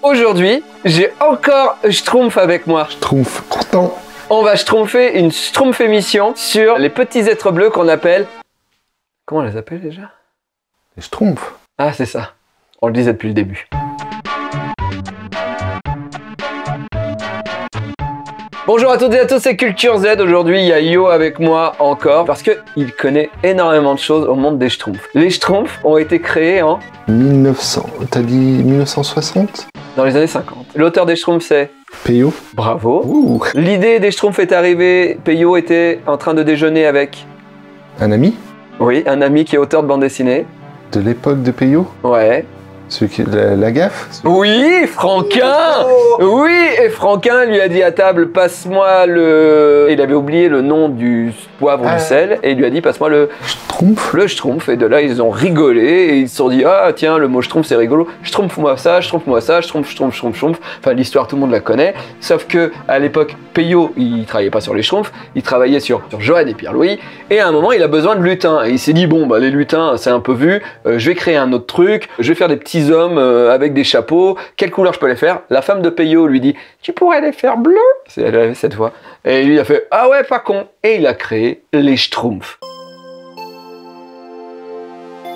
Aujourd'hui, j'ai encore Schtroumpf avec moi. Schtroumpf, content. On va schtroumpfer une Schtroumpf émission sur les petits êtres bleus qu'on appelle... Comment on les appelle déjà? Les Schtroumpfs. Ah, c'est ça. On le disait depuis le début. Bonjour à toutes et à tous, c'est Culture Z. Aujourd'hui, il y a Yo avec moi encore parce qu'il connaît énormément de choses au monde des Schtroumpfs. Les Schtroumpfs ont été créés en... 1900. T'as dit 1960? Dans les années 50. L'auteur des Schtroumpfs, c'est... Peyo. Bravo. Ouh. L'idée des Schtroumpfs est arrivée. Peyo était en train de déjeuner avec... Un ami? Oui, un ami qui est auteur de bande dessinée. De l'époque de Peyo? Ouais. Celui qui... La gaffe? Oui, Franquin. Oui, et Franquin lui a dit à table, passe-moi le... Il avait oublié le nom du poivre ou du sel, et il lui a dit, passe-moi le... Schtroumpf. Le Schtroumpf, et de là, ils ont rigolé, et ils se sont dit, ah tiens, le mot Schtroumpf, c'est rigolo, Schtroumpf-moi ça, Schtroumpf-moi ça, Schtroumpf, Schtroumpf, Schtroumpf, Schtroumpf. Enfin, l'histoire, tout le monde la connaît, sauf que à l'époque, Peyo, il travaillait pas sur les Schtroumpfs, il travaillait sur Johan et Pierre-Louis, et à un moment, il a besoin de lutins, et il s'est dit, bon, bah les lutins, c'est un peu vu, je vais créer un autre truc, je vais faire des petits hommes avec des chapeaux, quelle couleur je peux les faire? La femme de Peyo lui dit, tu pourrais les faire bleus? Elle avait cette voix. Et lui a fait, ah ouais, pas con. Et il a créé les Schtroumpfs.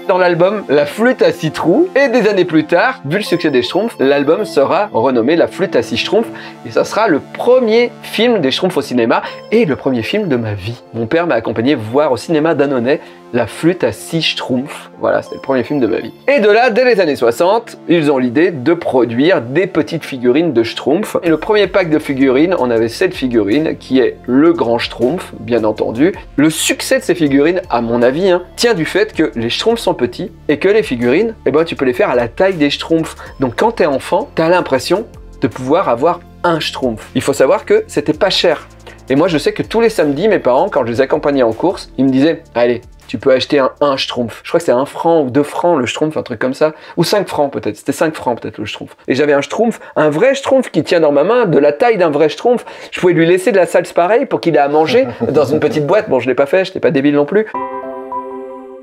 Dans l'album La Flûte à 6 trous, et des années plus tard, vu le succès des Schtroumpfs, l'album sera renommé La Flûte à 6 Schtroumpfs, et ça sera le premier film des Schtroumpfs au cinéma, et le premier film de ma vie. Mon père m'a accompagné voir au cinéma d'Annonay La Flûte à 6 Schtroumpfs. Voilà, c'était le premier film de ma vie. Et de là, dès les années 60, ils ont l'idée de produire des petites figurines de Schtroumpfs. Et le premier pack de figurines, on avait cette figurine qui est le grand Schtroumpf, bien entendu. Le succès de ces figurines, à mon avis, tient du fait que les Schtroumpfs sont petits et que les figurines, eh ben, tu peux les faire à la taille des Schtroumpfs. Donc quand t'es enfant, t'as l'impression de pouvoir avoir un Schtroumpf. Il faut savoir que c'était pas cher. Et moi, je sais que tous les samedis, mes parents, quand je les accompagnais en course, ils me disaient, allez, tu peux acheter un Schtroumpf. Je crois que c'est 1 franc ou 2 francs le Schtroumpf, un truc comme ça. Ou 5 francs peut-être. C'était 5 francs peut-être le Schtroumpf. Et j'avais un Schtroumpf, un vrai Schtroumpf qui tient dans ma main, de la taille d'un vrai Schtroumpf. Je pouvais lui laisser de la salse pareille pour qu'il ait à manger dans une petite boîte. Bon, je l'ai pas fait, je n'étais pas débile non plus.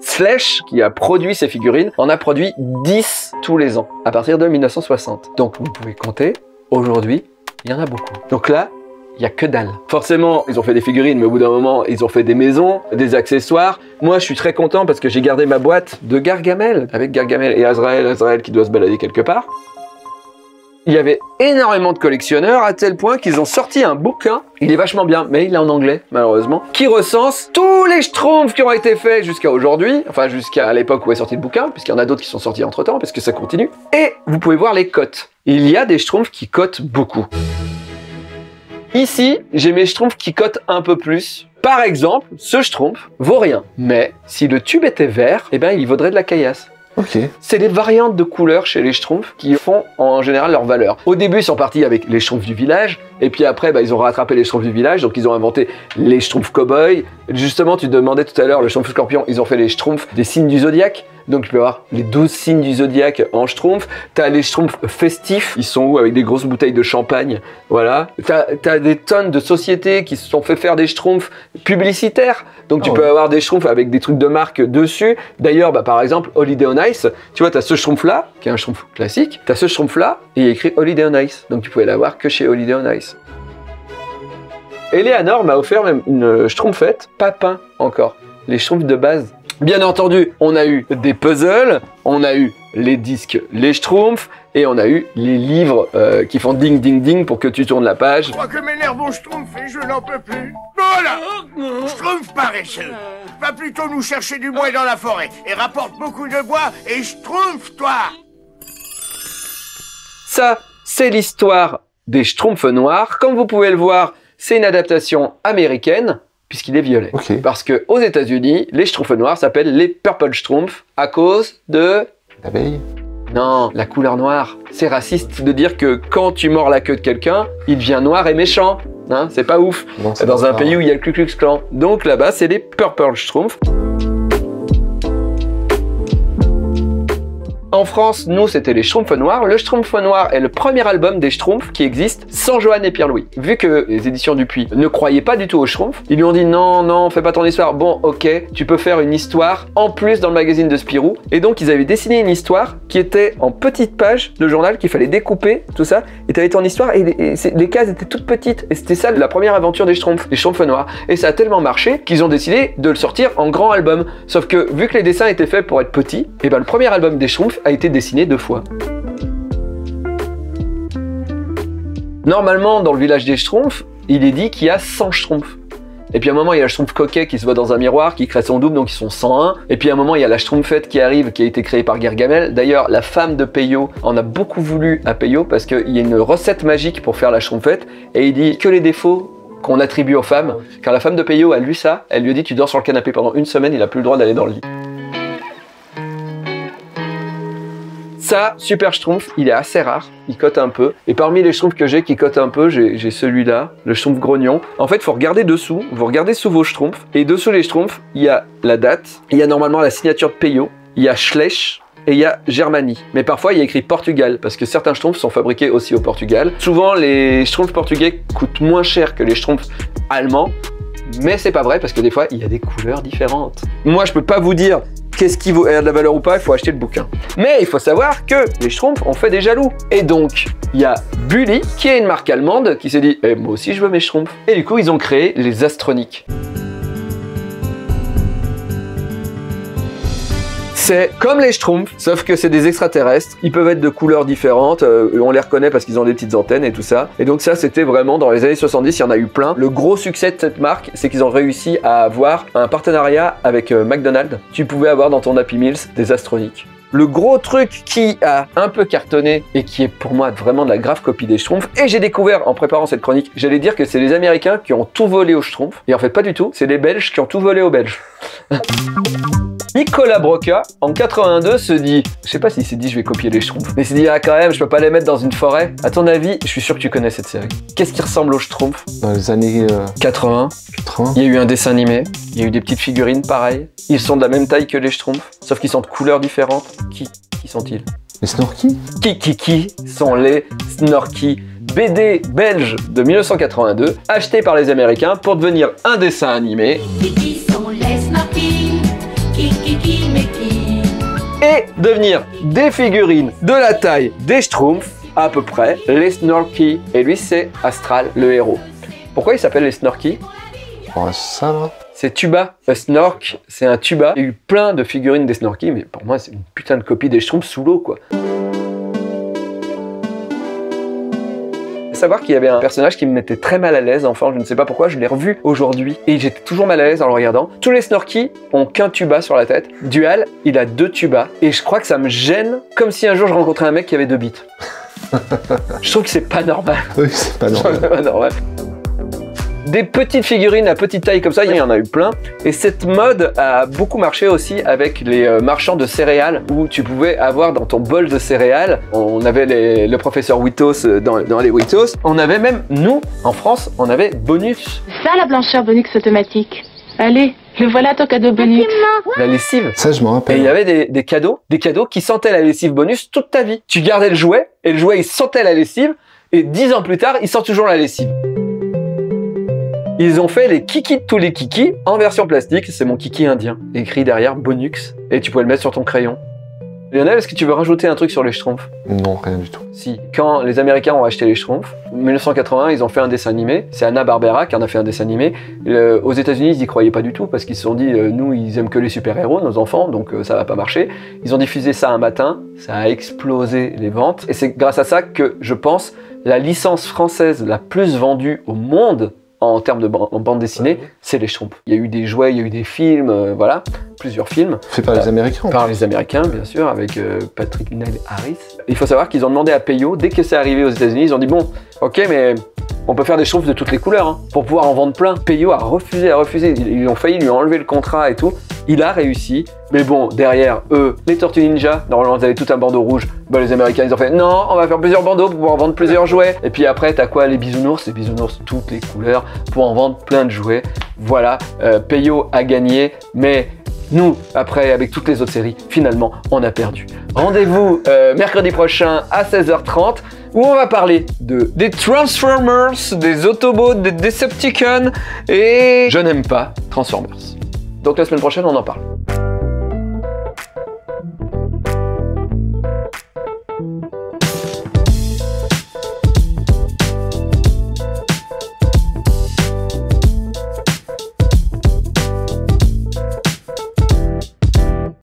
Slesh, qui a produit ces figurines, en a produit 10 tous les ans, à partir de 1960. Donc vous pouvez compter, aujourd'hui, il y en a beaucoup. Donc là, il n'y a que dalle. Forcément, ils ont fait des figurines, mais au bout d'un moment, ils ont fait des maisons, des accessoires. Moi, je suis très content parce que j'ai gardé ma boîte de Gargamel, avec Gargamel et Azrael qui doit se balader quelque part. Il y avait énormément de collectionneurs à tel point qu'ils ont sorti un bouquin, il est vachement bien, mais il est en anglais, malheureusement, qui recense tous les Schtroumpfs qui ont été faits jusqu'à aujourd'hui, enfin jusqu'à l'époque où est sorti le bouquin, puisqu'il y en a d'autres qui sont sortis entre-temps, parce que ça continue. Et vous pouvez voir les cotes. Il y a des Schtroumpfs qui cotent beaucoup. Ici, j'ai mes Schtroumpfs qui cotent un peu plus. Par exemple, ce Schtroumpf vaut rien. Mais si le tube était vert, eh ben, il vaudrait de la caillasse. Ok. C'est les variantes de couleurs chez les Schtroumpfs qui font en général leur valeur. Au début, ils sont partis avec les Schtroumpfs du village, et puis après, ils ont rattrapé les Schtroumpfs du village, donc ils ont inventé les Schtroumpfs cow-boys. Justement, tu demandais tout à l'heure, le Schtroumpf scorpion, ils ont fait les Schtroumpfs des signes du zodiaque. Donc tu peux avoir les 12 signes du zodiaque en Schtroumpf. T'as les Schtroumpfs festifs, ils sont où avec des grosses bouteilles de champagne, voilà. T'as des tonnes de sociétés qui se sont fait faire des Schtroumpfs publicitaires. Donc tu peux avoir des Schtroumpfs avec des trucs de marque dessus. D'ailleurs, par exemple, Holiday on Ice, tu vois, t'as ce Schtroumpf-là, qui est un Schtroumpf classique. T'as ce Schtroumpf-là, et il est écrit Holiday on Ice. Donc tu pouvais l'avoir que chez Holiday on Ice. Eleanor m'a offert même une Schtroumpfette, pas peint encore. Les Schtroumpfs de base. Bien entendu, on a eu des puzzles, on a eu les disques, les Schtroumpfs, et on a eu les livres qui font ding ding ding pour que tu tournes la page. Je crois que mes nerfs vont Schtroumpf et je n'en peux plus. Voilà, Schtroumpf paresseux. Va plutôt nous chercher du bois dans la forêt et rapporte beaucoup de bois et Schtroumpf-toi. Ça, c'est l'histoire des Schtroumpfs noirs. Comme vous pouvez le voir, c'est une adaptation américaine, puisqu'il est violet. Okay. Parce que aux États-Unis, les Schtroumpfs noirs s'appellent les Purple Schtroumpfs à cause de... L'abeille? Non, la couleur noire. C'est raciste de dire que quand tu mords la queue de quelqu'un, il devient noir et méchant. Hein, c'est pas ouf. Non, dans un pays où il y a le Ku Klux Klan. Donc là-bas, c'est les Purple Schtroumpfs. En France, nous, c'était les Schtroumpfs Noirs. Le Schtroumpf Noir est le premier album des Schtroumpfs qui existe sans Johan et Pierre-Louis. Vu que les éditions Dupuis ne croyaient pas du tout aux Schtroumpfs, ils lui ont dit non, non, fais pas ton histoire. Bon, ok, tu peux faire une histoire en plus dans le magazine de Spirou. Et donc, ils avaient dessiné une histoire qui était en petites pages de journal qu'il fallait découper, tout ça. Et tu avais ton histoire et les cases étaient toutes petites. Et c'était ça la première aventure des Schtroumpfs, les Schtroumpfs Noirs. Et ça a tellement marché qu'ils ont décidé de le sortir en grand album. Sauf que vu que les dessins étaient faits pour être petits, et ben le premier album des Schtroumpfs a été dessiné 2 fois. Normalement, dans le village des Schtroumpfs, il est dit qu'il y a 100 Schtroumpfs. Et puis à un moment, il y a le Schtroumpf coquet qui se voit dans un miroir, qui crée son double, donc ils sont 101. Et puis à un moment, il y a la Schtroumpfette qui arrive, qui a été créée par Gargamel. D'ailleurs, la femme de Peyo en a beaucoup voulu à Peyo parce qu'il y a une recette magique pour faire la Schtroumpfette. Et il dit que les défauts qu'on attribue aux femmes. Quand la femme de Peyo a lu ça, elle lui a dit tu dors sur le canapé pendant 1 semaine, il a plus le droit d'aller dans le lit. Ça, Super Schtroumpf, il est assez rare, il cote un peu. Et parmi les Schtroumpfs que j'ai qui cotent un peu, j'ai celui-là, le Schtroumpf grognon. En fait, il faut regarder dessous, vous regardez sous vos Schtroumpfs, et dessous les Schtroumpfs, il y a la date, il y a normalement la signature de Peyo, il y a Schlech, et il y a Germanie. Mais parfois, il y a écrit Portugal, parce que certains Schtroumpfs sont fabriqués aussi au Portugal. Souvent, les Schtroumpfs portugais coûtent moins cher que les Schtroumpfs allemands, mais c'est pas vrai, parce que des fois, il y a des couleurs différentes. Moi, je peux pas vous dire qu'est-ce qui vaut de la valeur ou pas, il faut acheter le bouquin. Mais il faut savoir que les Schtroumpfs ont fait des jaloux. Et donc, il y a Bully, qui est une marque allemande, qui s'est dit « moi aussi je veux mes Schtroumpfs ». Et du coup, ils ont créé les Astroniques. C'est comme les Schtroumpfs, sauf que c'est des extraterrestres. Ils peuvent être de couleurs différentes, on les reconnaît parce qu'ils ont des petites antennes et tout ça. Et donc ça, c'était vraiment dans les années 70, il y en a eu plein. Le gros succès de cette marque, c'est qu'ils ont réussi à avoir un partenariat avec McDonald's. Tu pouvais avoir dans ton Happy Meals des Astroniques. Le gros truc qui a un peu cartonné et qui est pour moi vraiment de la grave copie des Schtroumpfs, et j'ai découvert en préparant cette chronique, j'allais dire que c'est les Américains qui ont tout volé aux Schtroumpfs, et en fait pas du tout, c'est les Belges qui ont tout volé aux Belges. Nicolas Broca, en 82, se dit, je sais pas s'il s'est dit je vais copier les Schtroumpfs, mais il s'est dit ah quand même je peux pas les mettre dans une forêt. À ton avis, je suis sûr que tu connais cette série. Qu'est-ce qui ressemble aux Schtroumpfs? Dans les années 80. 80. Il y a eu un dessin animé, il y a eu des petites figurines pareilles. Ils sont de la même taille que les Schtroumpfs, sauf qu'ils sont de couleurs différentes. Qui sont-ils? Les Snorky? Qui sont les Snorky? BD belge de 1982, acheté par les Américains pour devenir un dessin animé. Qui sont les Snorky? Qui, mais qui? Et devenir des figurines de la taille des Schtroumpfs, à peu près, les Snorky. Et lui, c'est Astral, le héros. Pourquoi il s'appelle les Snorky? Oh, ça là. C'est tuba. Un Snork, c'est un tuba. Il y a eu plein de figurines des Snorky, mais pour moi, c'est une putain de copie des Schtroumpfs sous l'eau, quoi. Savoir qu'il y avait un personnage qui me mettait très mal à l'aise, enfin je ne sais pas pourquoi, je l'ai revu aujourd'hui et j'étais toujours mal à l'aise en le regardant. Tous les Snorky ont qu'un tuba sur la tête. Dual, il a 2 tubas et je crois que ça me gêne comme si un jour je rencontrais un mec qui avait 2 bites. Je trouve que c'est pas normal. Oui, c'est pas normal. C'est pas normal. Des petites figurines à petite taille comme ça, il y en a eu plein. Et cette mode a beaucoup marché aussi avec les marchands de céréales où tu pouvais avoir dans ton bol de céréales, on avait le professeur Witos dans les Witos. On avait même, nous, en France, on avait Bonus. Ça, la blancheur Bonux automatique. Allez, le voilà ton cadeau Bonux. La lessive. Ça, je m'en Et rappelle. il y avait des cadeaux qui sentaient la lessive Bonus toute ta vie. Tu gardais le jouet et le jouet il sentait la lessive et 10 ans plus tard, il sent toujours la lessive. Ils ont fait les kikis de tous les kikis en version plastique. C'est mon kiki indien, écrit derrière Bonux. Et tu pouvais le mettre sur ton crayon. Lionel, est-ce que tu veux rajouter un truc sur les Schtroumpfs? Non, rien du tout. Si. Quand les Américains ont acheté les Schtroumpfs, en 1980, ils ont fait un dessin animé. C'est Hanna-Barbera qui en a fait un dessin animé. Aux États-Unis, ils y croyaient pas du tout parce qu'ils se sont dit, nous, ils aiment que les super-héros, nos enfants, donc ça va pas marcher. Ils ont diffusé ça un matin. Ça a explosé les ventes. Et c'est grâce à ça que, je pense, la licence française la plus vendue au monde en termes de bande dessinée, c'est les Schtroumpfs. Il y a eu des jouets, il y a eu des films, voilà, plusieurs films. Fait par les Américains. Par les Américains, bien sûr, avec Patrick Neil Harris. Il faut savoir qu'ils ont demandé à Peyo, dès que c'est arrivé aux États-Unis, ils ont dit bon, ok, mais on peut faire des Schtroumpfs de toutes les couleurs, hein, pour pouvoir en vendre plein. Peyo a refusé, ils ont failli lui enlever le contrat et tout. il a réussi. Mais bon, derrière eux, les Tortues Ninja, normalement ils avaient tout un bandeau rouge. Bah, les Américains, ils ont fait non, on va faire plusieurs bandeaux pour pouvoir vendre plusieurs jouets. Et puis après, t'as quoi? Les bisounours, toutes les couleurs pour en vendre plein de jouets. Voilà, Peyo a gagné, mais nous, après, avec toutes les autres séries, finalement, on a perdu. Rendez-vous mercredi prochain à 16h30 où on va parler des Transformers, des Autobots, des Decepticons et je n'aime pas Transformers. Donc la semaine prochaine, on en parle.